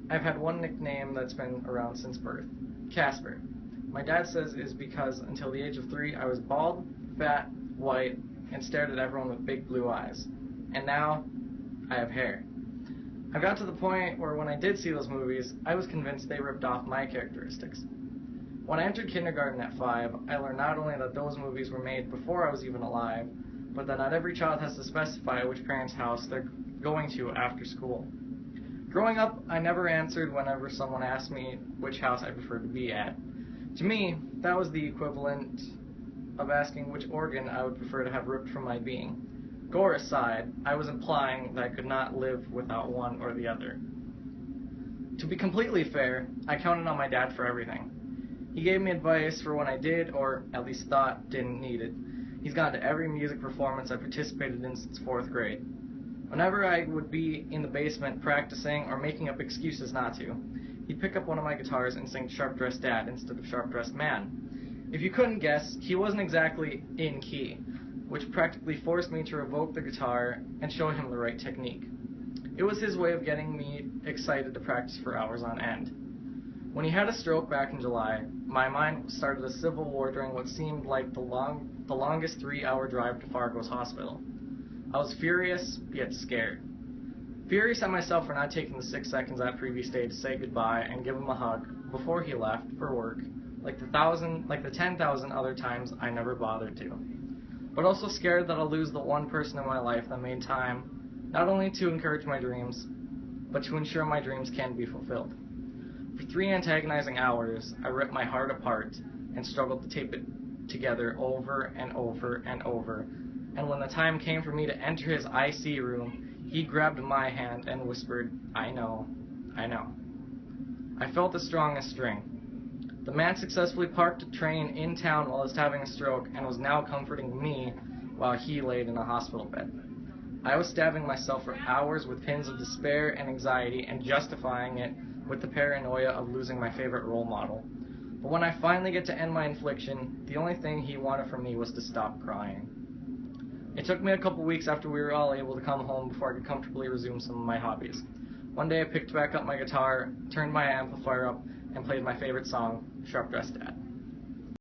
I've had one nickname that's been around since birth, Casper. My dad says it is because until the age of 3 I was bald, fat, white, and stared at everyone with big blue eyes. And now, I have hair. I got to the point where when I did see those movies, I was convinced they ripped off my characteristics. When I entered kindergarten at 5, I learned not only that those movies were made before I was even alive, but that not every child has to specify which parent's house they're going to after school. Growing up, I never answered whenever someone asked me which house I preferred to be at. To me, that was the equivalent of asking which organ I would prefer to have ripped from my being. Gore aside, I was implying that I could not live without one or the other. To be completely fair, I counted on my dad for everything. He gave me advice for when I did, or at least thought, didn't need it. He's gone to every music performance I participated in since 4th grade. Whenever I would be in the basement practicing or making up excuses not to, he'd pick up one of my guitars and sing Sharp Dressed Dad instead of Sharp Dressed Man. If you couldn't guess, he wasn't exactly in key, which practically forced me to revoke the guitar and show him the right technique. It was his way of getting me excited to practice for hours on end. When he had a stroke back in July, my mind started a civil war during what seemed like the longest 3-hour drive to Fargo's hospital. I was furious, yet scared. Furious at myself for not taking the 6 seconds that previous day to say goodbye and give him a hug before he left for work, like the 10,000 other times I never bothered to. But also scared that I'll lose the one person in my life that made time, not only to encourage my dreams, but to ensure my dreams can be fulfilled. For 3 antagonizing hours, I ripped my heart apart and struggled to tape it together over and over and over. And when the time came for me to enter his IC room, he grabbed my hand and whispered, "I know, I know." I felt the strongest string. The man successfully parked a train in town while I was having a stroke and was now comforting me while he laid in a hospital bed. I was stabbing myself for hours with pins of despair and anxiety and justifying it with the paranoia of losing my favorite role model. But when I finally get to end my infliction, the only thing he wanted from me was to stop crying. It took me a couple weeks after we were all able to come home before I could comfortably resume some of my hobbies. One day I picked back up my guitar, turned my amplifier up, and played my favorite song, Sharp Dressed Dad.